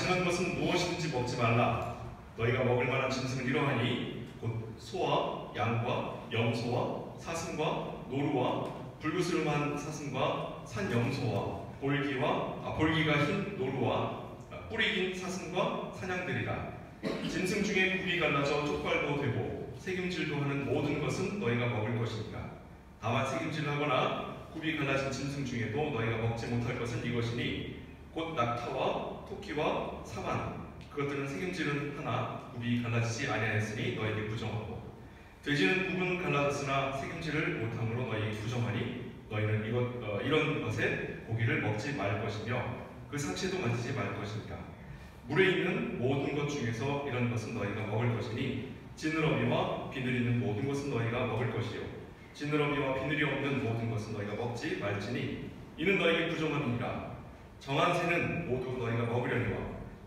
마시는 것은 무엇이든지 먹지 말라. 너희가 먹을 만한 짐승은 이러하니 곧 소와 양과 염소와 사슴과 노루와 불구스름한 사슴과 산염소와 볼기가 흰 노루와 뿔이 긴 사슴과 사냥들이라. 짐승 중에 굽이 갈라져 족발도 되고 새김질도 하는 모든 것은 너희가 먹을 것이니라. 다만 새김질하거나 굽이 갈라진 짐승 중에도 너희가 먹지 못할 것은 이것이니 곧 낙타와 토끼와 사만, 그것들은 새김질은 하나 굽이 갈라지지 아니하였으니 너희에게 부정하고, 돼지는 굽은 갈라졌으나 새김질을 못함으로 너희에게 부정하니 너희는 이런 것에 고기를 먹지 말 것이며 그 상체도 만지지 말 것이니라. 물에 있는 모든 것 중에서 이런 것은 너희가 먹을 것이니 지느러미와 비늘 있는 모든 것은 너희가 먹을 것이요 지느러미와 비늘이 없는 모든 것은 너희가 먹지 말지니 이는 너희에게 부정함이니라. 정한 새는 모두 너희가 먹으려니와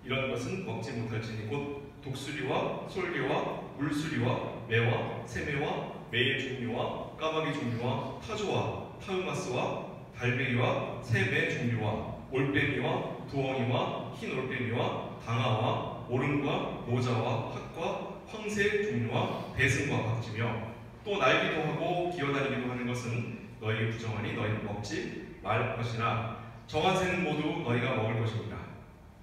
이런 것은 먹지 못할지니 곧 독수리와 솔개와 물수리와 매와 새매와 매의 종류와 까마귀 종류와 타조와 타우마스와 달팽이와 새매 종류와 올빼미와 두엉이와 흰 올빼미와 당아와 오름과 모자와 학과 황새 종류와 배승과 각지며 또 날기도 하고 기어다니기도 하는 것은 너희에게 부정하니 너희는 먹지 말 것이나 정한 새는 모두 너희가 먹을 것입니다.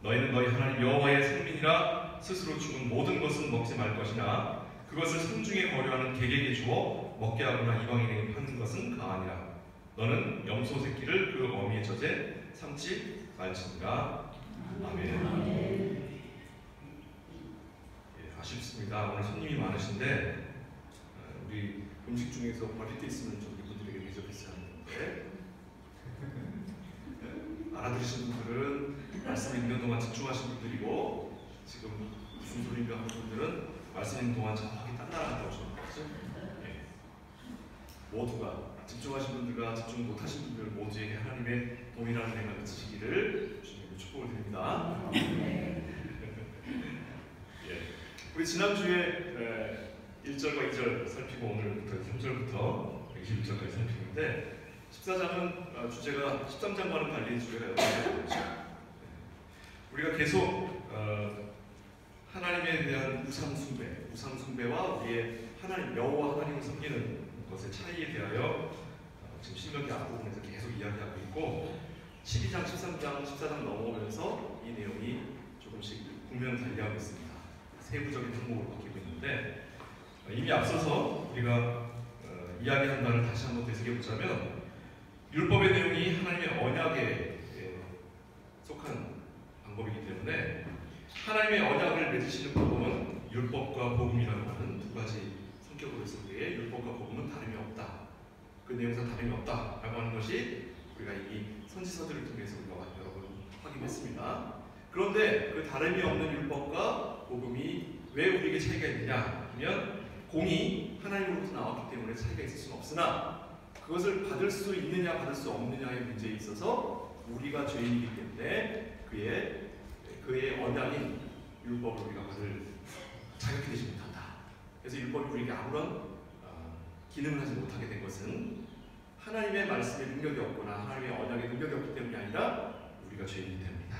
너희는 너희 하나님 여호와의 생민이라. 스스로 죽은 모든 것은 먹지 말 것이나 그것을 성중에 거류하는 객에게 주어 먹게 하거나 이방인에게 파는 것은 가하니라. 너는 염소 새끼를 그 어미의 젖에 삼지 말지니라. 아멘. 아쉽습니다. 오늘 손님이 많으신데 우리 음식 중에서 버릴 때 있으면 좀 이분들에게 대접했어야 하는데 알아들으신 분들은 말씀 읽는 동안 집중하신 분들이고, 지금 무슨 소리인가 하는 분들은 말씀 읽는 동안 저기 딴 나라 갔다 오시는 거죠. 네. 모두가 집중하신 분들과 집중 못하신 분들 모두에게 하나님의 동일한 은혜가 그치시기를 주님으로 축복을 드립니다. 예. 우리 지난주에 1절과 2절 살피고 오늘부터 3절부터 21절까지 살피는데 14장은 주제가 13장과는 달리 주제가 여기서 우리가 계속 하나님에 대한 우상 숭배와 우리의 하나님 여호와 하나님을 섬기는 것의 차이에 대하여 지금 신명기 앞부분에서 계속 이야기하고 있고 12장, 13장, 14장 넘어오면서 이 내용이 조금씩 국면을 달리하고 있습니다. 세부적인 항목으로 바뀌고 있는데 이미 앞서서 우리가 이야기한 바를 다시 한번 되새겨보자면 율법의 내용이 하나님의 언약에 속한 방법이기 때문에 하나님의 언약을 맺으시는 방법은 율법과 복음이라고 하는 두 가지 성격으로 있을 때에 율법과 복음은 다름이 없다. 그 내용상 다름이 없다라고 하는 것이 우리가 이미 선지서들을 통해서 우리가 여러 번 확인했습니다. 그런데 그 다름이 없는 율법과 복음이 왜 우리에게 차이가 있느냐 하면 공이 하나님으로부터 나왔기 때문에 차이가 있을 수는 없으나 그것을 받을 수 있느냐 받을 수 없느냐의 문제에 있어서 우리가 죄인이기 때문에 그의 언약인 율법을 우리가 받을 자격이 되지 못한다. 그래서 율법이 우리에게 아무런 기능을 하지 못하게 된 것은 하나님의 말씀에 능력이 없거나 하나님의 언약에 능력이 없기 때문이 아니라 우리가 죄인이기 때문이다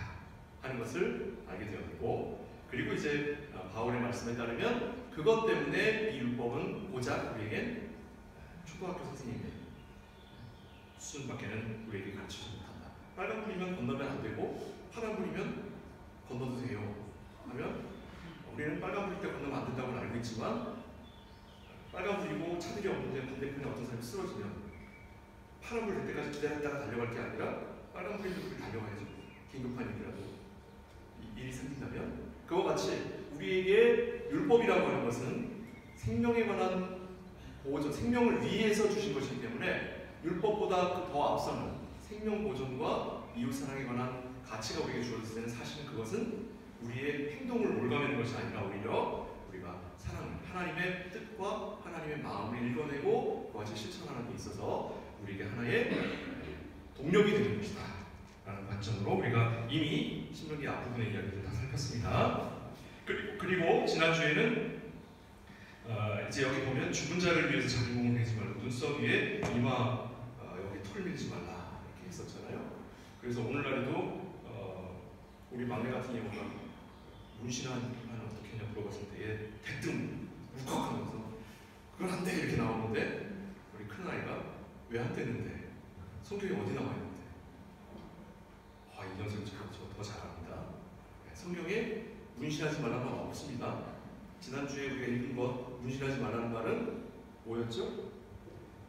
하는 것을 알게 되었고, 그리고 이제 바울의 말씀에 따르면 그것 때문에 이 율법은 고작 우리에겐 초등학교 선생님의 수준밖에는 우리에게 가르치지 못한다. 빨간불이면 건너면 안 되고 파란불이면 건너도 돼요 하면 우리는 빨간불일 때 건너면 안 된다고 알고 있지만 빨간불이고 차들이 없는데 반대편에 어떤 사람이 쓰러지면 파란불 될 때까지 기다렸다가 달려갈 게 아니라 빨간불일 때 우리 달려가야죠. 긴급한 일이라도 일이 생긴다면 그와 같이 우리에게 율법이라고 하는 것은 생명에 관한 보호전, 생명을 위해서 주신 것이기 때문에 율법보다 더 앞서는 생명 보존과 이웃사랑에 관한 가치가 우리에게 주어졌을 때는 사실은 그것은 우리의 행동을 올가매는 것이 아니라 오히려 우리가 사랑, 하나님의 뜻과 하나님의 마음을 읽어내고 그것을 실천하는 데 있어서 우리에게 하나의 동력이 되는 것이다 라는 관점으로 우리가 이미 신명기 앞부분의 이야기를 다 살폈습니다. 그리고 지난주에는 이제 여기 보면 죽은 자를 위해서 자기 몸을 내지 말고 눈썹 위에 이마 여기 털 밀지 말라 이렇게 했었잖아요. 그래서 오늘날에도 우리 막내 같은 경우가 문신하면 어떻게 하냐 물어봤을 때 대뜸 울컥하면서 그건 안 돼 이렇게 나오는데 우리 큰아이가 왜 안 되는데 성경에 어디 나와 있는데 이 녀석은 저 더 잘합니다. 성경에 문신하지 말라는 말 없습니다. 지난주에 우리가 읽은 것 문신하지 말라는 말은 뭐였죠?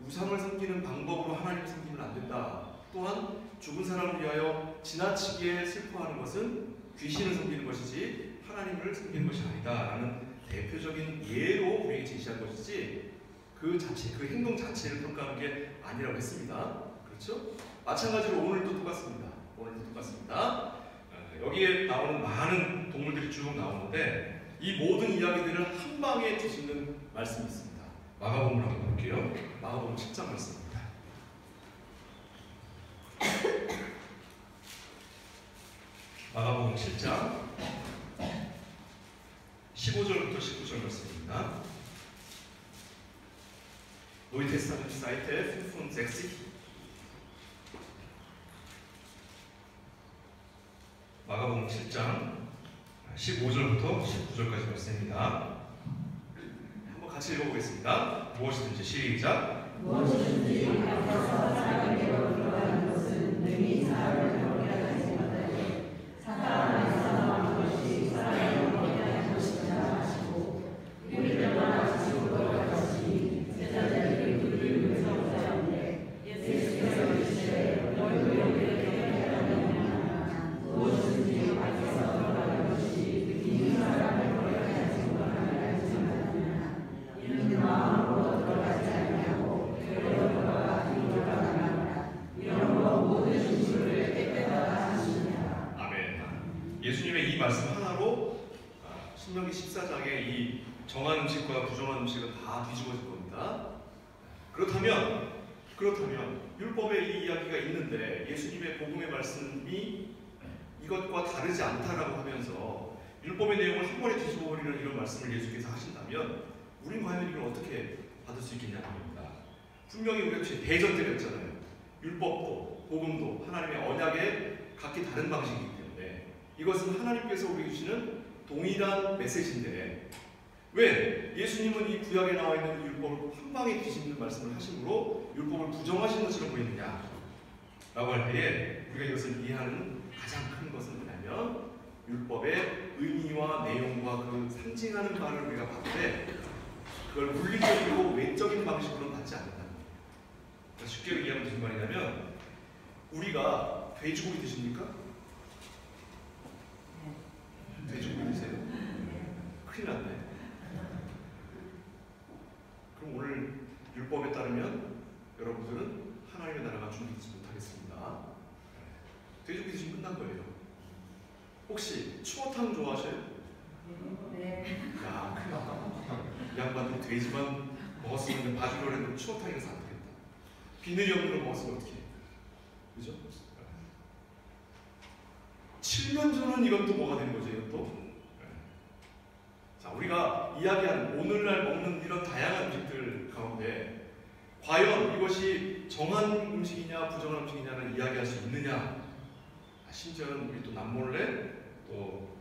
우상을 섬기는 방법으로 하나님을 섬기면 안 된다. 또한 죽은 사람을 위하여 지나치게 슬퍼하는 것은 귀신을 섬기는 것이지 하나님을 섬기는 것이 아니다 라는 대표적인 예로 우리에게 제시한 것이지 그 자체, 그 행동 자체를 평가하는 게 아니라고 했습니다. 그렇죠? 마찬가지로 오늘도 똑같습니다. 여기에 나오는 많은 동물들이 쭉 나오는데 이 모든 이야기들을 한 방에 뒤집는 말씀이 있습니다. 마가복음을 한번 볼게요. 마가복음 7장 말씀입니다. 마가복음 7장 15절부터 19절 말씀입니다. Neue Testament Seite 65. 마가복음 7장 15절부터 19절까지 말씀입니다. 한번 같이 읽어보겠습니다. 무엇이든지 시작. 무엇이든지 앞에서 사람에게로 들어가는 것은 능히 사람을 거룩하게 하지 못하되 사람 안에서 나오는 것이 사람을 거룩하게 하는 것이라 하시고 우리들과 지식으로 같이 제자들이 그를 물어보자는데 예수께서 이르시되 너희도 여기를 거룩하게 하느냐 무엇이든지 앞에서 들어가는 것이 능히 사람을 거룩하게 하지 못하게 하지 못하느냐 이는 마음으로 들어가지 않냐고 배로 들어가 뒤로 들어가느라 이런 거 모든 진술을 깨끗하다 하시니라. 아멘. 예수님의 이 말씀 하나로 신명기 14장의 이 정한 음식과 부정한 음식은 다 뒤집어질 겁니다. 그렇다면 율법에 이 이야기가 있는데 예수님의 복음의 말씀이 이것과 다르지 않다라고 하면서 율법의 내용을 한 번에 뒤집어버리는 이런 말씀을 예수께서 하신다면 우린 과연 이걸 어떻게 받을 수 있겠냐는 겁니다. 분명히 우리가 대전 때렸잖아요. 율법도 복음도 하나님의 언약에 각기 다른 방식이기 때문에 이것은 하나님께서 우리에게 주시는 동일한 메시지인데 왜 예수님은 이 구약에 나와 있는 율법을 한 방에 뒤집는 말씀을 하심으로 율법을 부정하신 것처럼 보이느냐 라고 할 때에 우리가 이것을 이해하는 가장 큰 것은 뭐냐면 율법의 의미와 내용과 그 상징하는 바를 우리가 봤을 때 그걸 물리적이고 외적인 방식으로는 받지 않는다. 쉽게 얘기하면 무슨 말이냐면 우리가 돼지고기 드십니까? 돼지고기 드세요? 큰일 났네. 그럼 오늘 율법에 따르면 여러분들은 하나님의 나라가 준비되지 못하겠습니다. 돼지고기 드시면 끝난 거예요. 혹시 추어탕 좋아하셔요? 네. 야, 큰일 났다. 이 양반들이 돼지만 먹었으면 바지로 해도 추어탕이라서 안 되겠다. 비늘이 없는 걸 먹었으면 어떻게 해? 그죠? 7년 전은 이것도 뭐가 되는 거죠, 이것도? 자, 우리가 이야기한 오늘날 먹는 이런 다양한 음식들 가운데 과연 이것이 정한 음식이냐 부정한 음식이냐를 이야기할 수 있느냐? 심지어는 우리 또 남몰래 또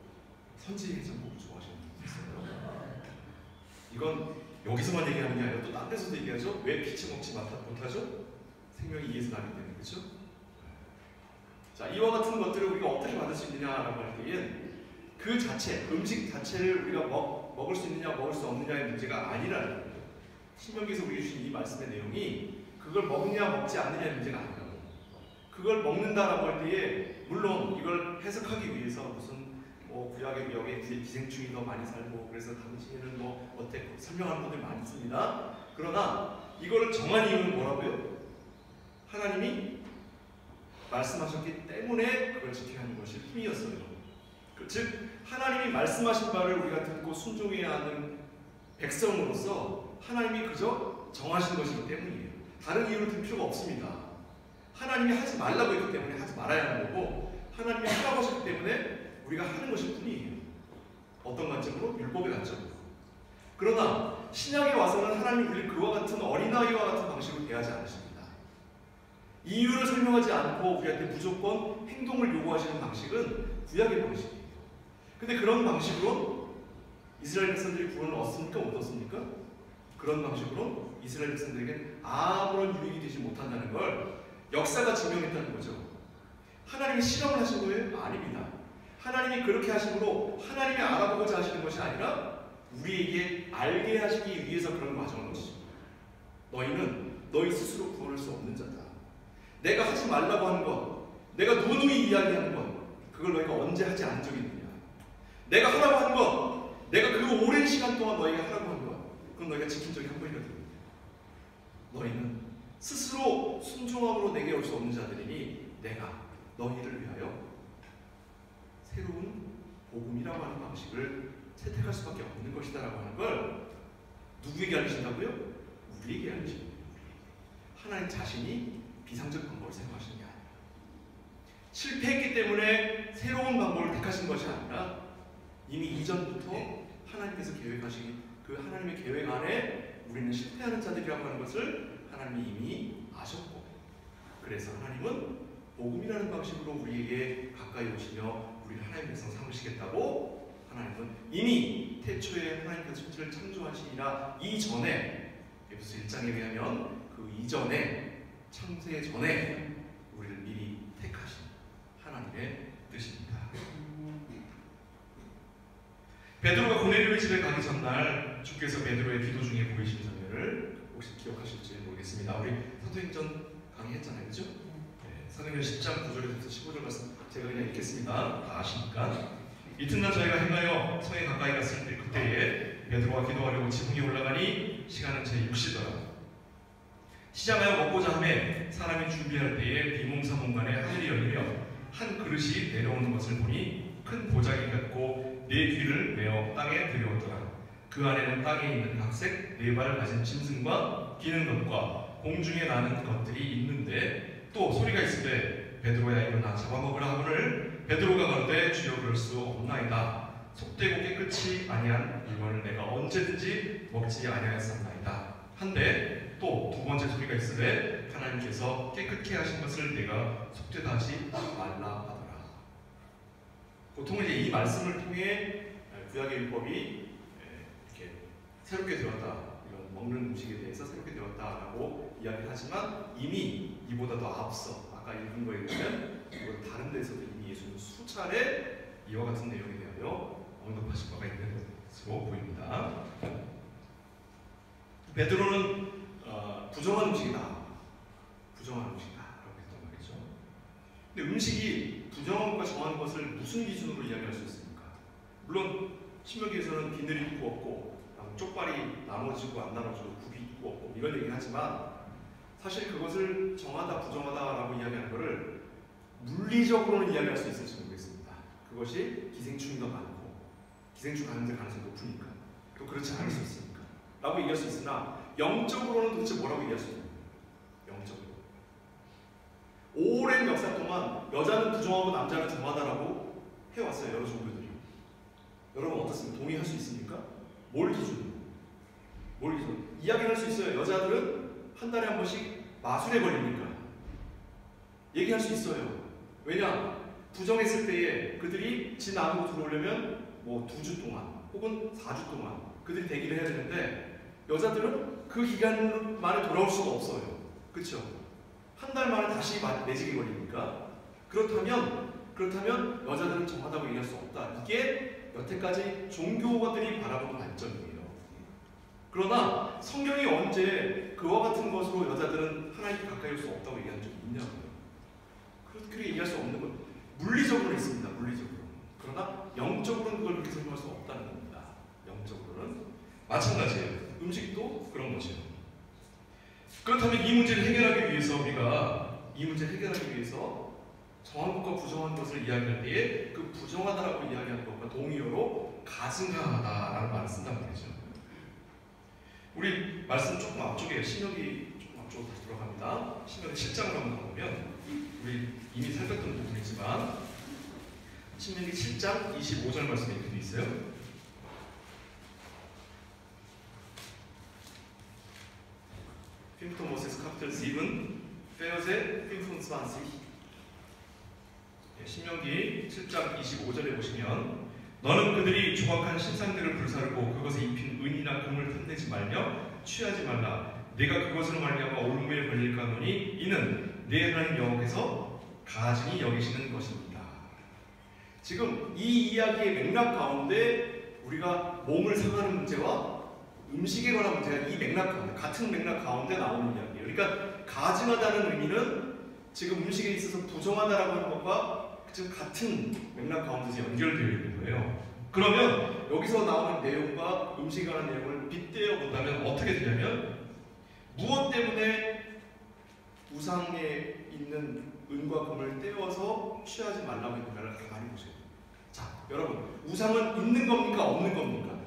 선지 해장국을 좋아하시는 분들 있어요. 이건 여기서만 얘기하는 게 아니라 또 딴 데서도 얘기하죠. 왜 피치 먹지 못하죠? 생명이 이에서 나기 때문에. 그렇죠? 자, 이와 같은 것들을 우리가 어떻게 받을 수 있느냐라고 할 때엔 그 자체, 음식 자체를 우리가 먹을 수 있느냐 먹을 수 없느냐의 문제가 아니라는 거예요. 신명기에서 우리에게 주신 이 말씀의 내용이 그걸 먹느냐 먹지 않느냐의 문제가 아니라고. 그걸 먹는다라고 할 때에 물론 이걸 해석하기 위해서 무슨 구약의 구역에 기생충이 더 많이 살고 그래서 당신은 어때 설명하는 분들 많이 있습니다. 그러나 이걸 정한 이유는 뭐라고요? 하나님이 말씀하셨기 때문에 그걸 지켜야 하는 것이 힘이었어요. 즉 하나님이 말씀하신 바를 우리가 듣고 순종해야 하는 백성으로서 하나님이 그저 정하신 것이기 때문이에요. 다른 이유를 들 필요가 없습니다. 하나님이 하지 말라고 했기 때문에 하지 말아야 하는 거고 하나님이 하라고 하셨기 때문에 우리가 하는 것일 뿐이에요. 어떤 관점으로? 율법의 관점으로. 그러나 신약에 와서는 하나님이 우리를 그와 같은 어린아이와 같은 방식으로 대하지 않으십니다. 이유를 설명하지 않고 우리한테 무조건 행동을 요구하시는 방식은 구약의 방식이에요. 근데 그런 방식으로 이스라엘 백성들이 구원을 얻습니까? 못 얻습니까? 그런 방식으로 이스라엘 백성들에게 아무런 유익이 되지 못한다는 걸 역사가 증명했다는 거죠. 하나님이 실험을 하신 거예요? 아닙니다. 하나님이 그렇게 하심으로 하나님이 알아보고자 하시는 것이 아니라 우리에게 알게 하시기 위해서 그런 과정을 거치죠. 너희는 너희 스스로 구원할 수 없는 자다. 내가 하지 말라고 하는 것, 내가 누누이 이야기하는 것, 그걸 너희가 언제 하지 않은 적이 있느냐. 내가 하라고 하는 것, 내가 그 오랜 시간 동안 너희가 하라고 한 것, 그건 너희가 지킨 적이 한 번이거든요. 너희는 스스로 순종함으로 내게 올 수 없는 자들이니 내가 너희를 위하여 새로운 복음이라고 하는 방식을 채택할 수밖에 없는 것이다 라고 하는 걸 누구에게 알리신다고요? 우리에게 알리십니다. 하나님 자신이 비상적 방법을 생각하시는 게 아니라 실패했기 때문에 새로운 방법을 택하신 것이 아니라 이미 이전부터 하나님께서 계획하신 그 하나님의 계획 안에 우리는 실패하는 자들이라고 하는 것을 하나님이 이미 아셨고, 그래서 하나님은 복음이라는 방식으로 우리에게 가까이 오시며 우리를 하나님의 백성 삼으시겠다고 하나님은 이미 태초에 하나님께서 천지를 창조하시니라 이전에, 에베소 1장에 의하면 그 이전에, 창세 전에 우리를 미리 택하신 하나님의 뜻입니다. 베드로가 고넬료의 집에 가기 전날 주께서 베드로의 기도 중에 보이신 장면을 혹시 기억하실지 모르겠습니다. 우리 사도행전 강의했잖아요, 그렇죠? 네, 사도행전 10장 9절에서 15절 말씀 제가 그냥 읽겠습니다. 다 아시니까. 이튿날 저희가 행하여 성에 가까이 갔을 때 그때에 베드로가 기도하려고 지붕에 올라가니 시간은 제6시더라. 시장하여 먹고자 하매 사람이 준비할 때에 비몽사몽간에 하늘이 열리며 한 그릇이 내려오는 것을 보니 큰 보자기 같고 네 귀를 메어 땅에 들여오더라. 그 안에는 땅에 있는 각색 네 발을 가진 짐승과 기는 것과 공중에 나는 것들이 있는데 또 소리가 있으되 베드로야 일어나 잡아먹으라 하거늘 베드로가 가로되 주여 그럴 수 없나이다. 속되고 깨끗이 아니한 물건을 내가 언제든지 먹지 아니하였사옵나이다. 한데 또 두 번째 소리가 있으되 하나님께서 깨끗게 하신 것을 내가 속되다 하지 말라 하더라. 보통은 이제 이 말씀을 통해 구약의 율법이 이렇게 새롭게 되었다, 이런 먹는 음식에 대해서 새롭게 되었다라고 이야기를 하지만 이미 이보다 더 앞서 아까 읽은 거에 보면 이거 다른 데서도 이미 예수는 수차례 이와 같은 내용에 대하여 언급하신 바가 있는 것으로 보입니다. 베드로는 부정한 음식이다, 부정한 음식이다라고 했단 말이죠. 근데 음식이 부정한 것과 정한 것을 무슨 기준으로 이야기할 수 있습니까? 물론 신명기에서는 비늘이 있고 없고 쪽발이 나눠지고 안 나눠지고 굽이 있고 없고 이런 얘기를 하지만 사실 그것을 정하다 부정하다라고 이야기하는 것을 물리적으로는 이야기할 수 있을지 모르겠습니다. 그것이 기생충이 더 많고 기생충 감염될 가능성이 높으니까, 또 그렇지 않을 수 있으니까 라고 얘기할 수 있으나 영적으로는 도대체 뭐라고 얘기할 수 있나요? 영적으로 오랜 역사 동안 여자는 부정하고 남자는 정하다라고 해왔어요, 여러 종교들이. 여러분 어떻습니까? 동의할 수 있습니까? 뭘 기준으로? 뭘 기준으로? 이야기를 할 수 있어요. 여자들은 한 달에 한 번씩 마술에 걸리니까 얘기할 수 있어요. 왜냐? 부정했을 때에 그들이 진 안으로 들어오려면 뭐 2주 동안 혹은 4주 동안 그들이 대기를 해야 되는데 여자들은 그 기간 만에 돌아올 수가 없어요. 그렇죠? 한 달 만에 다시 매직이 걸리니까. 그렇다면 여자들은 정하다고 얘기할 수 없다. 이게 여태까지 종교가들이 바라보는 관점이에요. 그러나 성경이 언제 그와 같은 것으로 여자들은 하나님께 가까이 올 수 없다고 얘기한 적이 있냐고요. 그렇게 얘기할 수 없는 건 물리적으로는 있습니다. 물리적으로. 그러나 영적으로는 그걸 그렇게 설명할 수 없다는 겁니다. 영적으로는 마찬가지예요. 음식도 그런 거죠. 그렇다면 이 문제를 해결하기 위해서 우리가 이 문제를 해결하기 위해서 정한 것과 부정한 것을 이야기할 때에 그 부정하다라고 이야기하는 것과 동의어로 가증하다라는 말을 쓴단 말이죠. 우리 말씀 조금 앞쪽에 신명기 조금 앞쪽으로 다시 들어갑니다. 신명기 7장으로 한번 가보면 우리 이미 살폈던 부분이지만 신명기 7장 25절 말씀에 이렇게 되어 있어요. 5. Moses Kapitel 7, Verse 25. 신명기 7장 25절에 보시면 너는 그들이 조각한 신상들을 불사르고 그것에 입힌 은이나 금을 탐내지 말며 취하지 말라. 네가 그것으로 말미암아 올무에 걸릴까 하노니 이는 네 하나님 여호와께서 가증히 여기시는 것입니다. 지금 이 이야기의 맥락 가운데 우리가 몸을 상하는 문제와 음식에 관한 문제가 이 맥락 가운데, 같은 맥락 가운데 나오는 이야기예요. 그러니까 가증하다는 의미는 지금 음식에 있어서 부정하다라고 하는 것과 지금 같은 맥락 가운데서 연결되어 있는 거예요. 그러면 여기서 나오는 내용과 음식에 관한 내용을 빗대어 본다면 어떻게 되냐면, 무엇 때문에 우상에 있는 은과 금을 떼어서 취하지 말라고 했는가를 가만히 보세요. 자, 여러분, 우상은 있는 겁니까? 없는 겁니까?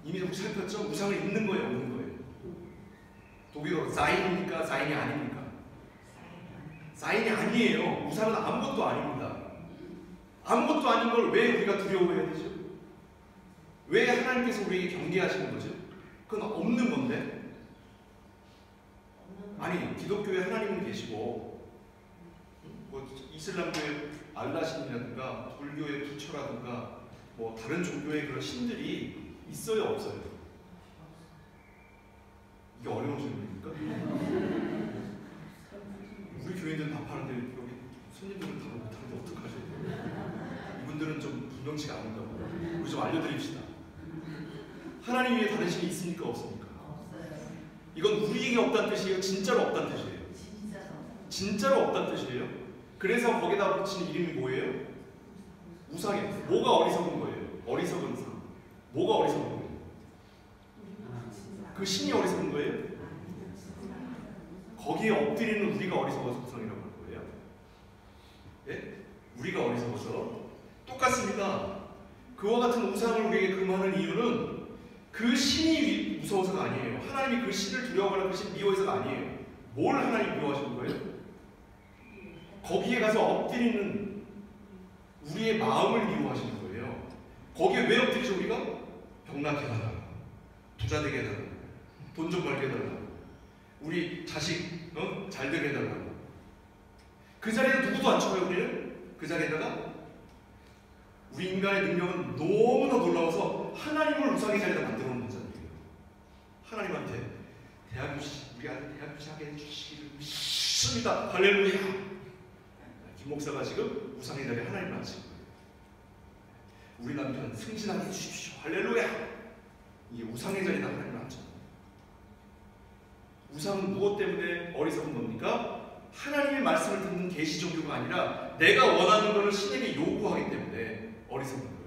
이미 좀 살폈죠? 우상은 있는 거예요? 없는 거예요? 독일어로 사인입니까? 사인이 아닙니까? 사인이 아니에요. 우상은 아무것도 아닙니다. 아무것도 아닌 걸 왜 우리가 두려워해야 되죠? 왜 하나님께서 우리에게 경계하시는 거죠? 그건 없는 건데. 아니, 기독교에 하나님은 계시고 뭐 이슬람교의 알라신이라든가 불교의 부처라든가 뭐 다른 종교의 그런 신들이 있어요, 없어요? 이게 어려운 질문입니까? 우리 교인들은 답하는데 여기 손님들은 답을 못하는데 어떡하죠? 이분들은 좀 분명치가 않은다고. 우리 좀 알려드립시다. 하나님 위에 다른 신이 있습니까? 없습니까? 이건 우리에게 없다는 뜻이에요? 진짜로 없다는 뜻이에요? 진짜로 없다는 뜻이에요? 그래서 거기다 붙인 이름이 뭐예요? 우상이에요. 뭐가 어리석은 거예요? 어리석은 상. 뭐가 어리석은 거예요? 그 신이 어리석은 거예요? 거기에 엎드리는 우리가 어리석어서 우상이라고 하는 거예요? 예? 우리가 어리석어서 똑같습니다. 그와 같은 우상을 우리에게 금하는 이유는 그 신이 무서워서가 아니에요. 하나님이 그 신을 두려워하는 그 신 미워해서가 아니에요. 뭘 하나님이 미워하시는 거예요? 거기에 가서 엎드리는 우리의 마음을 미워하시는 거예요. 거기에 왜 엎드리죠 우리가? 병나게 해달라고, 부자 되게 해달라고, 돈 좀 벌게 해달라고, 우리 자식 잘 되게 해달라고. 그 자리에 누구도 안 쳐요. 우리는 그 자리에다가 우리 인간의 능력은 너무나 놀라워서 하나님을 우상의 자리에다 만들어 놓는 자리예요. 하나님한테 우리 아들 대학교시 하게 해주시기를 믿습니다. 할렐루야. 김 목사가 지금 우상의 자리에 하나님을 앉힌 거예요. 우리 남편 승진하게 해주십시오. 할렐루야. 이게 우상의 자리에다 하나님을 앉혀. 우상은 무엇 때문에 어리석은 겁니까? 하나님의 말씀을 듣는 계시 종교가 아니라 내가 원하는 것을 신에게 요구하기 때문에 어리석은 거예요.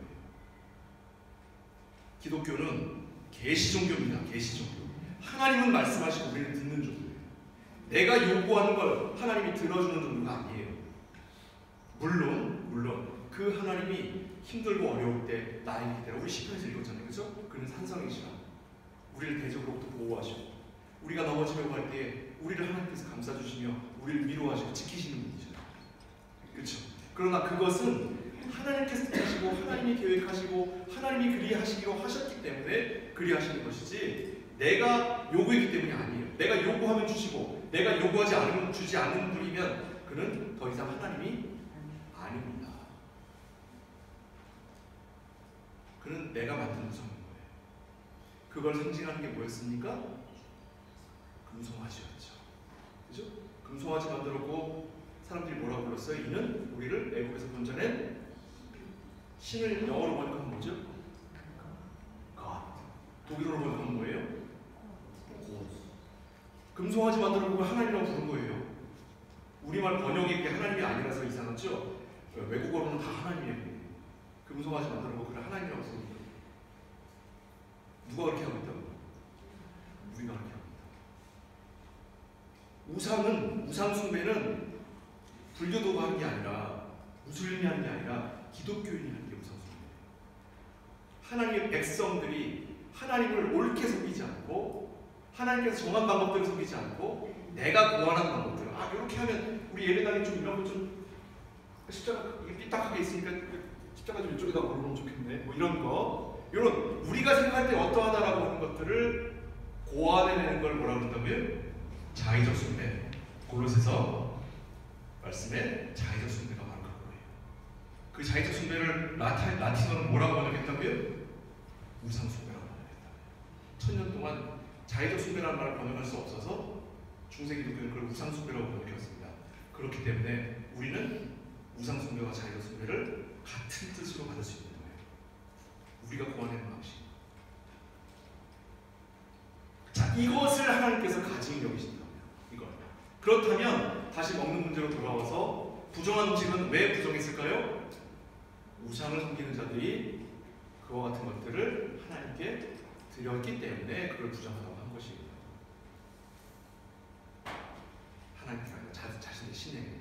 기독교는 계시 종교입니다. 계시 종교. 하나님은 말씀하시고 우리는 듣는 종교예요. 내가 요구하는 걸 하나님이 들어주는 종교가 아니에요. 물론 그 하나님이 힘들고 어려울 때 나의 기대라. 우리 시편에서 읽었잖아요. 그렇죠? 그는 산성이시라. 우리를 대적으로부터 보호하시고 우리가 넘어지려고 할 때 우리를 하나님께서 감싸주시며 우리를 위로하시고 지키시는 분이잖아요. 그렇죠? 그러나 그것은 하나님께서 뜻하시고 하나님이 계획하시고 하나님이 그리하시기로 하셨기 때문에 그리하시는 것이지 내가 요구했기 때문이 아니에요. 내가 요구하면 주시고 내가 요구하지 않으면 주지 않는 분이면 그는 더 이상 하나님이 아닙니다. 그는 내가 만든 우상인 거예요. 그걸 상징하는 게 뭐였습니까? 금송아지였죠. 그죠? 금송아지 만들었고 사람들이 뭐라고 불렀어요? 이는 우리를 애국에서 건져낸 신을 영어로 번역하면 뭐죠? God. 독일어로 번역하면 뭐예요? God. 금송아지 만들었고 하나님이라고 부른 거예요. 우리말 번역이 그게 하나님이 아니라서 이상하죠? 외국어로는 다 하나님이에요. 금송아지 만들었고 그걸 하나님이라고 부른 거예요. 누가 그렇게 하고 있다고? 우리가 그렇게 하고 있다. 우상 숭배는 불교도가 하는 게 아니라 무슬림이 하는 게 아니라 기독교인이 하는 게 우상 숭배예요. 하나님의 백성들이 하나님을 옳게 섬기지 않고 하나님께서 정한 방법대로 섬기지 않고 내가 고안한 방법대로 이렇게 하면 우리 예배당에 좀 이런 거 좀 십자가 이게 삐딱하게 있으니까 십자가 좀 이쪽에다 걸어놓으면 좋겠네. 뭐 이런 거 이런 우리가 생각할 때 어떠하다라고 하는 것들을 고안해내는 걸 뭐라고 한다고요? 자의적 숭배. 골로새서 말씀에 자의적 숭배가 바로 그거예요. 그 자의적 숭배를 라틴어로 뭐라고 번역했다고요? 우상 숭배라고 번역했다고요. 1000년 동안 자의적 숭배라는 말을 번역할 수 없어서 중세 기독교는 그걸 우상 숭배라고 번역했습니다. 그렇기 때문에 우리는 우상 숭배와 자의적 숭배를 같은 뜻으로 받을 수 있는 거예요. 우리가 구원하는 방식. 자, 이것을 하나님께서 가증히 여기신다고요. 이걸. 그렇다면 다시 먹는 문제로 돌아와서 부정한 음식은 왜 부정했을까요? 우상을 섬기는 자들이 그와 같은 것들을 하나님께 드렸기 때문에 그걸 부정하다고 한 것이에요. 하나님께 아니라 자신의 신에게.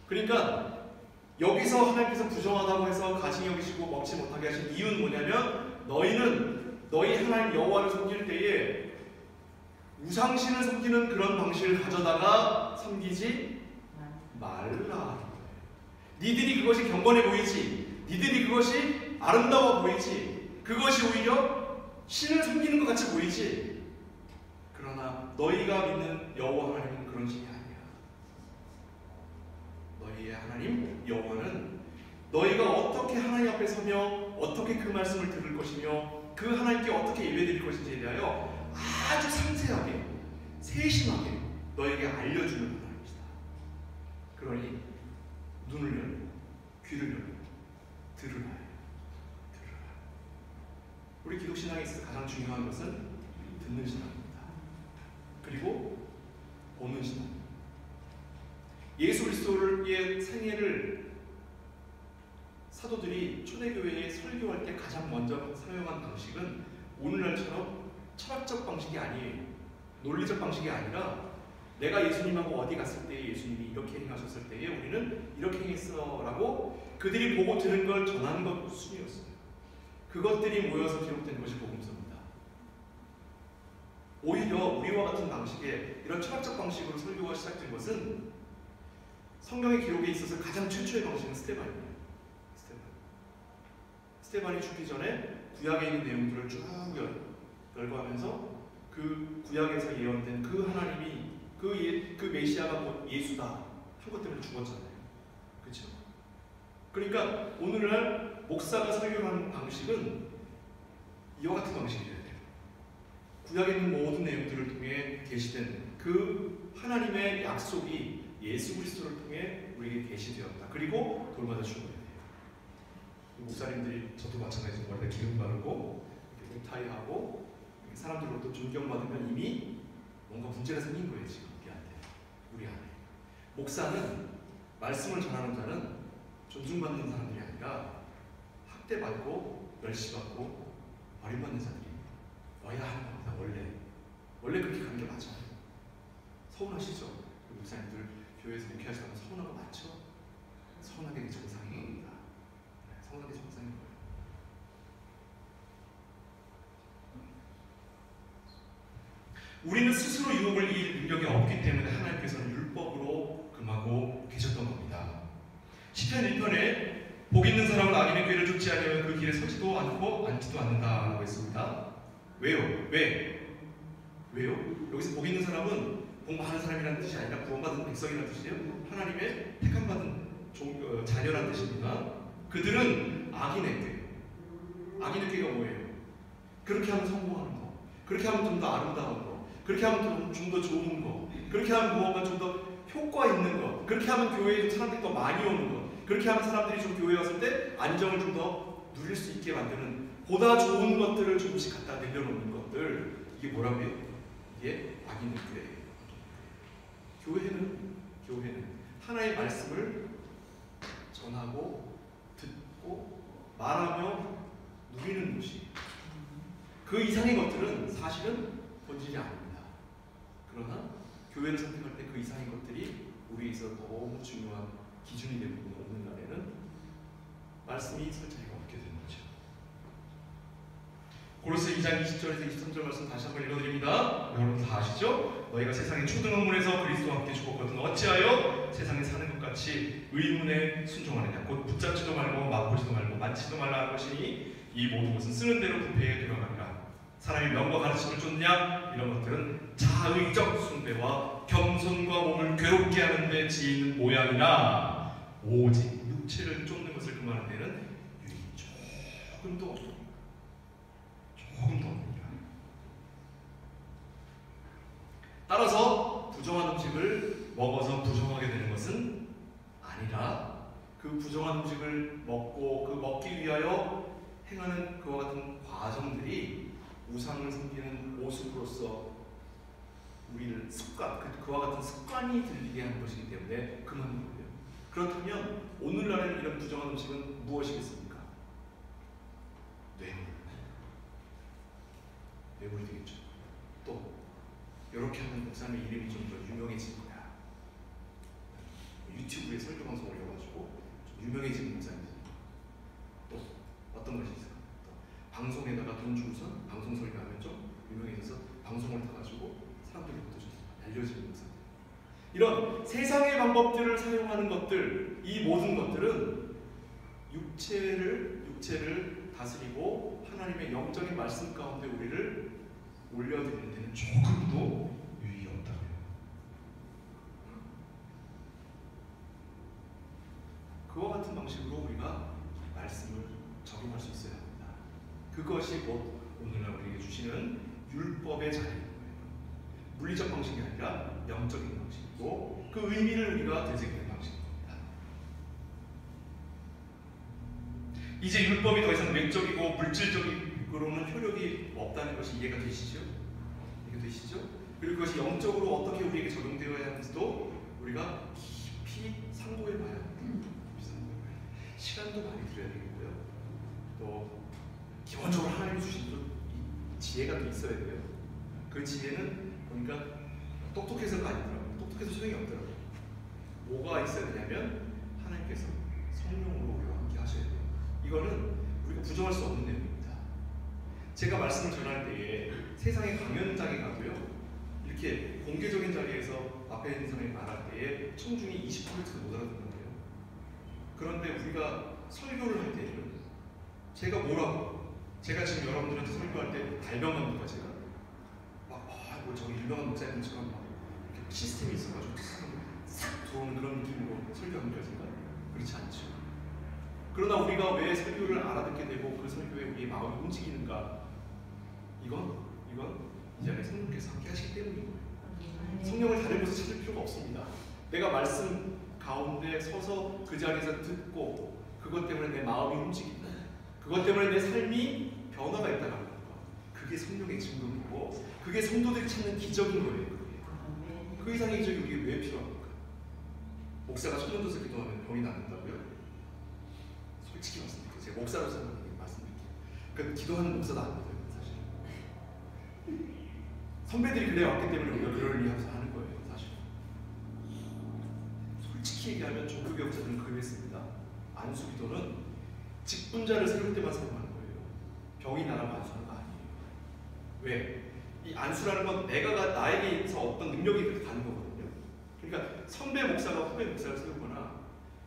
그러니까 여기서 하나님께서 부정하다고 해서 가증히 여기시고 먹지 못하게 하신 이유는 뭐냐면 너희는 너희 하나님 여호와를 섬길 때에 우상신을 섬기는 그런 방식을 가져다가 섬기지 말라. 니들이 그것이 경건해 보이지, 니들이 그것이 아름다워 보이지, 그것이 오히려 신을 섬기는 것 같이 보이지. 그러나 너희가 믿는 여호와 하나님은 그런 신이 아니야. 너희의 하나님 여호와는 너희가 어떻게 하나님 앞에 서며 어떻게 그 말씀을 들을 것이며 그 하나님께 어떻게 예배드릴 것인지에 대하여 아주 상세하게 세심하게 너에게 알려주는 하나님이시다. 그러니 눈을 열고 귀를 열고 들으라 해요. 들으라. 우리 기독신앙에 있어서 가장 중요한 것은 듣는 신앙입니다. 그리고 보는 신앙입니다. 예수 그리스도의 생애를 사도들이 초대교회에 설교할 때 가장 먼저 사용한 방식은 오늘날처럼 철학적 방식이 아니에요. 논리적 방식이 아니라 내가 예수님하고 어디 갔을 때 예수님이 이렇게 행하셨을 때에 우리는 이렇게 행했어 라고 그들이 보고 들은 걸 전하는 것 순이었어요. 그것들이 모여서 기록된 것이 복음서입니다. 오히려 우리와 같은 방식의 이런 철학적 방식으로 설교가 시작된 것은 성경의 기록에 있어서 가장 최초의 방식은 스데반이에요. 스데반이 죽기 전에 구약에 있는 내용들을 쭉 열거하면서 그 구약에서 예언된 그 하나님이 그 메시아가 곧 예수다 한 것 때문에 죽었잖아요. 그렇죠? 그러니까 오늘날 목사가 설교하는 방식은 이와 같은 방식이어야 돼요. 구약에 있는 모든 내용들을 통해 계시된 그 하나님의 약속이 예수 그리스도를 통해 우리에게 계시되었다. 그리고 돌마다 죽어야 돼요. 목사님들이 저도 마찬가지로 머리에 기름 바르고 넥타이하고 사람들로부터 존경받으면 이미 뭔가 문제가 생긴 거예요. 지금 우리 안에. 목사는 말씀을 전하는 자는 존중받는 사람들이 아니라 학대받고 멸시받고 버림받는 자들이 와야 하는 겁니다. 원래 그렇게 가는 게 맞아요. 서운하시죠? 목사님들 교회에서 목회하시다가 서운한 거 맞죠? 서운하게 정상인 겁니다. 서운하게 정상인 거예요. 우리는 스스로 유혹을 이길 능력이 없기 때문에 하나님께서는 율법으로 금하고 계셨던 겁니다. 시편 1편에 복 있는 사람은 악인의 꾀를 쫓지 않으면 그 길에 서지도 않고 앉지도 않는다라고 했습니다. 왜요? 왜요? 여기서 복 있는 사람은 복 많은 사람이라는 뜻이 아니라 구원받은 백성이라는 뜻이에요. 하나님의 택함받은 자녀라는 뜻입니다. 그들은 악인의 꾀가 뭐예요? 그렇게 하면 성공하는 거, 그렇게 하면 좀 더 아름다운 거, 그렇게 하면 좀 더 좋은 거, 그렇게 하면 무언가 좀 더 효과 있는 거, 그렇게 하면 교회에 사람들이 더 많이 오는 거, 그렇게 하면 사람들이 좀 교회에 왔을 때 안정을 좀 더 누릴 수 있게 만드는 보다 좋은 것들을 조금씩 갖다 내려놓는 것들, 이게 뭐라고요? 이게 악인의 꾀예요. 교회는 하나의 말씀을 전하고 듣고 말하며 누리는 것이 그 이상의 것들은 사실은 본질이 아닙니다. 그러나 교회를 선택할 때 그 이상의 것들이 우리에 있어 너무 중요한 기준이 되고 있는 오늘날에는 말씀이 설 자리가 없게 되는 거죠. 고로새 2장 20절에서 23절 말씀 다시 한번 읽어드립니다. 여러분 다 아시죠? 너희가 세상의 초등학문에서 그리스도와 함께 죽었거든 어찌하여 세상에 사는 것 같이 의문에 순종하느냐. 곧 붙잡지도 말고 맛보지도 말고 만지도 말라 하는 것이니 이 모든 것은 쓰는 대로 부패에 돌아가리라. 사람이 명과 가르침을 쫓냐? 이런 것들은 자의적 숭배와 겸손과 몸을 괴롭게 하는 데 지은 모양이나 오직 육체를 쫓는 것을 금하는 데는 유익이 조금도 없습니다. 따라서 부정한 음식을 먹어서 부정하게 되는 것은 아니라 그 부정한 음식을 먹고 그 먹기 위하여 행하는 그와 같은 과정들이 우상을 섬기는 모습으로서 우리를 그와 같은 습관이 들리게 하는 것이기 때문에 금하는 거예요. 그렇다면 오늘날의 이런 부정한 음식은 무엇이겠습니까? 뇌물이 되겠죠. 또 이렇게 하는 목사님의 이름이 좀 더 유명해진 거야. 유튜브에 설교 방송 올려가지고 좀 유명해진 목사님이. 또 어떤 것이 있을까? 또 방송에다가 돈 주고선 방송 설교하면 좀 유명해져서 방송을 타가지고 사람들로부터 좀 알려지는 목사님. 이런 세상의 방법들을 사용하는 것들, 이 모든 것들은 육체를 다스리고 하나님의 영적인 말씀 가운데 우리를 올려드리는 데는 조금도 유익이 없다고요. 그와 같은 방식으로 우리가 말씀을 적용할 수 있어야 합니다. 그것이 곧 오늘날 우리에게 주시는 율법의 자리인 거예요. 물리적 방식이 아니라 영적인 방식이고 그 의미를 우리가 되새기는 방식인 겁니다. 이제 율법이 더 이상 외적이고 물질적으로는 효력이 없다는 것이 이해가 되시죠? 그리고 그것이 영적으로 어떻게 우리에게 적용되어야 하는지도 우리가 깊이 상고해 봐야 합니다. 시간도 많이 들여야 되겠고요. 또 기본적으로 하나님이 주신 또 지혜가 또 있어야 돼요. 그 지혜는 보니까 똑똑해서가 아니더라고요. 똑똑해서 소용이 없더라고요. 뭐가 있어야 되냐면 하나님께서 성령으로 우리와 함께 하셔야 돼요. 이거는 우리가 부정할 수 없는 내용입니다. 제가 말씀을 전할 때에 세상의 강연장에 가도요, 이렇게 공개적인 자리에서 앞에 있는 사람이 말할 때에 청중이 20%도 못 알아듣는 거예요. 그런데 우리가 설교를 할 때는 제가 지금 여러분들한테 설교할 때 발명합니까? 제가 뭐 저기 유명한 목사님처럼 막 이렇게 시스템이 있어가지고 싹 들어오는 그런 느낌으로 설교합니까? 제가 그렇지 않죠. 그러나 우리가 왜 설교를 알아듣게 되고 그 설교에 우리의 마음이 움직이는가? 이건 이 자리에 성령께서 함께 하시기 때문인 거예요. 성령을 다른 곳에 찾을 필요가 없습니다. 내가 말씀 가운데 서서 그 자리에서 듣고 그것 때문에 내 마음이 움직인다. 그것 때문에 내 삶이 변화가 있다는 것. 그게 성령의 증거이고 그게 성도들이 찾는 기적인 거예요. 그 이상의 기적이 우리에게 왜 필요합니까? 목사가 천년도서 기도하면 병이 낫는다고요? 솔직히 말씀드릴게요. 제가 목사로서 말씀드릴게요. 그러니까 기도하는 목사도 안 믿어요. 사실 선배들이 그래 왔기 때문에 우리가 그럴 리하면서 하는 거예요. 사실 솔직히 얘기하면 종교계 목사들은 그랬습니다. 안수기도는 직분자를 세울 때만 사용하는 거예요. 병이 나라고 안수하는 거 아니에요. 왜? 이 안수라는 건 내가 나에게서 어떤 능력이 가는 거거든요. 그러니까 선배 목사가 후배 목사를 세우거나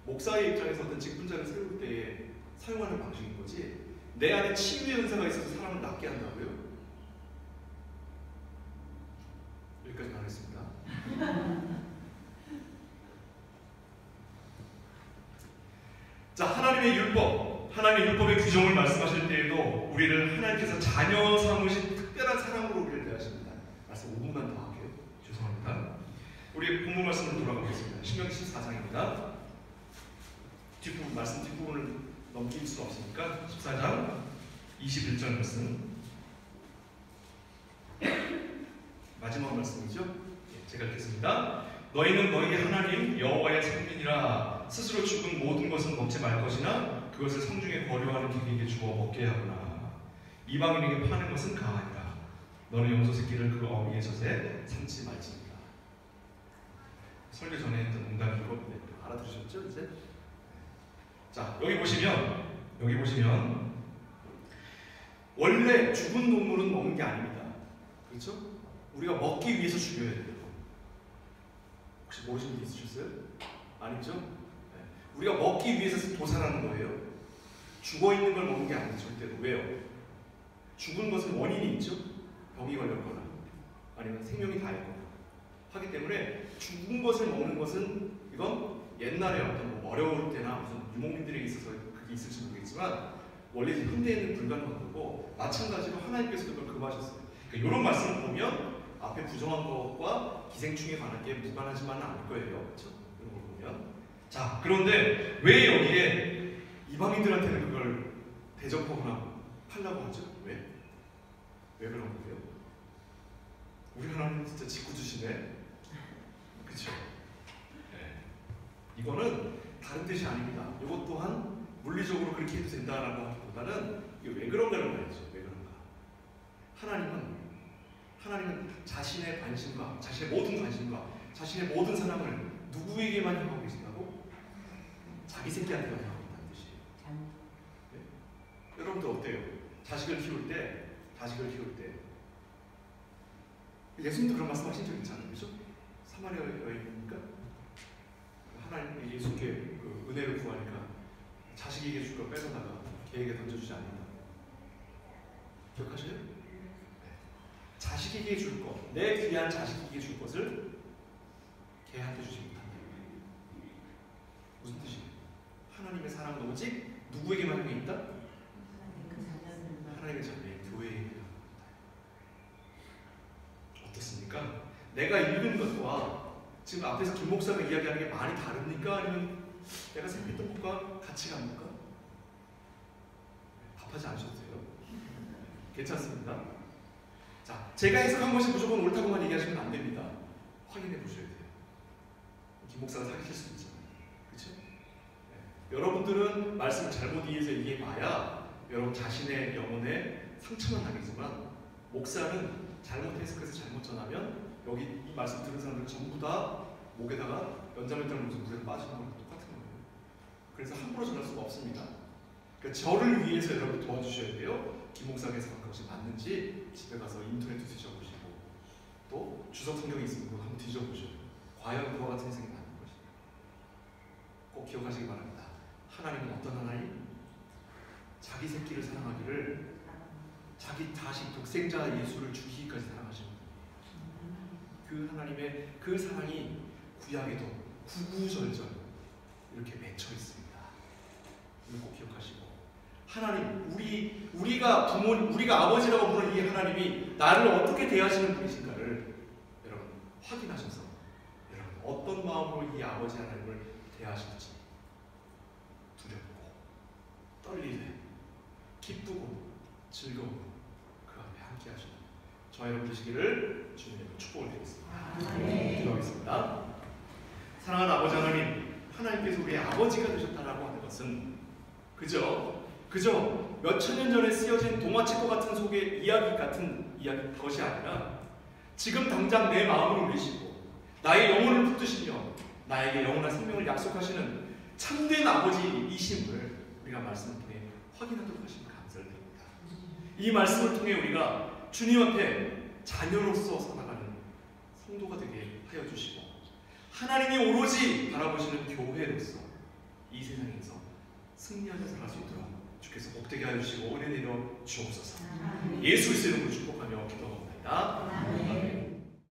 목사의 입장에서 어떤 직분자를 세울 때에 사용하는 방식인 거지, 내 안에 치유의 은사가 있어서 사람을 낫게 한다고요? 여기까지만 하겠습니다. 자, 하나님의 율법의 규정을 말씀하실 때에도 우리를 하나님께서 자녀 삼으신 특별한 사랑으로 우리를 대하십니다. 말씀 5분만 더 할게요. 죄송합니다. 우리 본문 말씀으로 돌아가겠습니다. 신명기 14장입니다. 말씀 뒷부분을 넘길 수는 없으니까 14장 21절 말씀, 마지막 말씀이죠. 제가 읽겠습니다. 너희는 너희의 하나님 여호와의 성민이라. 스스로 죽은 모든 것은 먹지 말 것이나 그것을 성중에 거류하는 개에게 주어 먹게 하거나 이방인에게 파는 것은 가하니라. 너는 염소 새끼를 그 어미의 젖에 삼지 말지니라. 설교 전에 했던 농담이고 알아들으셨죠? 이제? 자, 여기 보시면 원래 죽은 동물은 먹는 게 아닙니다. 그렇죠? 우리가 먹기 위해서 죽여야 돼요. 혹시 모르시는 분 있으셨어요? 아니죠? 네. 우리가 먹기 위해서 도살하는 거예요. 죽어있는 걸 먹는 게 아니죠. 절대로. 왜요? 죽은 것은 원인이 있죠. 병이 걸렸거나 아니면 생명이 다했거나 하기 때문에 죽은 것을 먹는 것은 이건 옛날에 어떤 뭐 어려울 때나 무슨 유목민들에게 있어서 그게 있을지 모르겠지만 원래 현대에는 불가능한 거고 마찬가지로 하나님께서도 그걸 금하셨어요. 그러니까 이런 말씀을 보면 앞에 부정한 것과 기생충에 관한 게 무관하지만은 않을 거예요. 그렇죠? 이런 걸 보면. 자, 그런데 왜 여기에 이방인들한테는 그걸 대접하거나 팔라고 하죠? 왜? 왜 그런 거예요? 우리 하나님 진짜 짓궂으시네. 그렇죠? 네. 이거는 다른 뜻이 아닙니다. 이것 또한 물리적으로 그렇게 해도 된다라고 하기보다는 이게 왜 그런가를 봐야죠. 왜 그런가? 하나님은 자신의 관심과 자신의 모든 관심과 자신의 모든 사랑을 누구에게만 향하고 계신다고? 자기 새끼한테만 향하고 있다는 뜻이에요. 네? 여러분들 어때요? 자식을 키울 때 예수님도 그런 말씀하신 적 있잖아요, 그렇죠? 사마리아 여인이니까 하나님 예수께 그 은혜를 구하니까 자식에게 줄 거 뺏어다가 걔에게 던져주지 않는다. 기억하세요? 네. 자식에게 줄 것, 내 귀한 자식에게 줄 것을 걔한테 주지 못한다. 무슨 뜻이에요? 하나님의 사랑은 오직 누구에게만 향해 있다? 하나님의 자녀의 교회에게. 어떻습니까? 내가 읽은 것과 지금 앞에서 김 목사가 이야기하는 게 많이 다릅니까? 아니면 내가 생각했던 것과 같이 갑니까? 답하지 않으셔도 돼요. 괜찮습니다. 자, 제가 해석한 것이 무조건 옳다고만 얘기하시면 안 됩니다. 확인해 보셔야 돼요. 김 목사가 사기칠 수도 있잖아요. 그렇죠? 네. 여러분들은 말씀을 잘못 이해해서 이해해봐야 여러분 자신의 영혼에 상처만 나겠지만 목사는 잘못 해석해서 잘못 전하면 여기 이 말씀 들은 사람들 전부 다 목에다가 연장을 달면서 물에 빠지는 거랑 똑같은 거예요. 그래서 함부로 전할 수가 없습니다. 그러니까 저를 위해서 여러분 도와주셔야 돼요. 김 목사가 해석한 것이 맞는지 집에 가서 인터넷도 뒤져보시고 또 주석 성경이 있으면 그거 한번 뒤져보셔요. 과연 그와 같은 해석이 맞는 것인가. 꼭 기억하시기 바랍니다. 하나님은 어떤 하나님? 자기 새끼를 사랑하기를 자기 자식 독생자 예수를 주기까지 사랑하십니다. 그 하나님의 그 사랑이 구약에도 구구절절 이렇게 맺혀 있습니다. 이걸 꼭 기억하시고 하나님, 우리가 아버지라고 부르는 이 하나님이 나를 어떻게 대하시는 분이신가를 여러분 확인하셔서 여러분 어떤 마음으로 이 아버지 하나님을 대하실지 두렵고 떨리네, 기쁘고 즐거워 그 앞에 함께 하시는 저와 여러분 되시기를 주님의 축복을 드리겠습니다. 기도하겠습니다. 사랑하는 아버지 하나님께서 우리의 아버지가 되셨다라고 하는 것은 그저 몇천 년 전에 쓰여진 동화책과 같은 속의 이야기 같은 것이 아니라 지금 당장 내 마음을 울리시고 나의 영혼을 붙드시며 나에게 영원한 생명을 약속하시는 참된 아버지이심을 우리가 말씀을 통해 확인하도록 하시면 감사를 드립니다. 이 말씀을 통해 우리가 주님 앞에 자녀로서 살아가는 성도가 되게 하여 주시고 하나님이 오로지 바라보시는 교회로서 이 세상에서 승리하며 살아갈 수 있도록 주께서 복되게 하여 주시고 은혜 내려 주옵소서. 예수 그리스도의 이름으로 축복하며 기도합니다.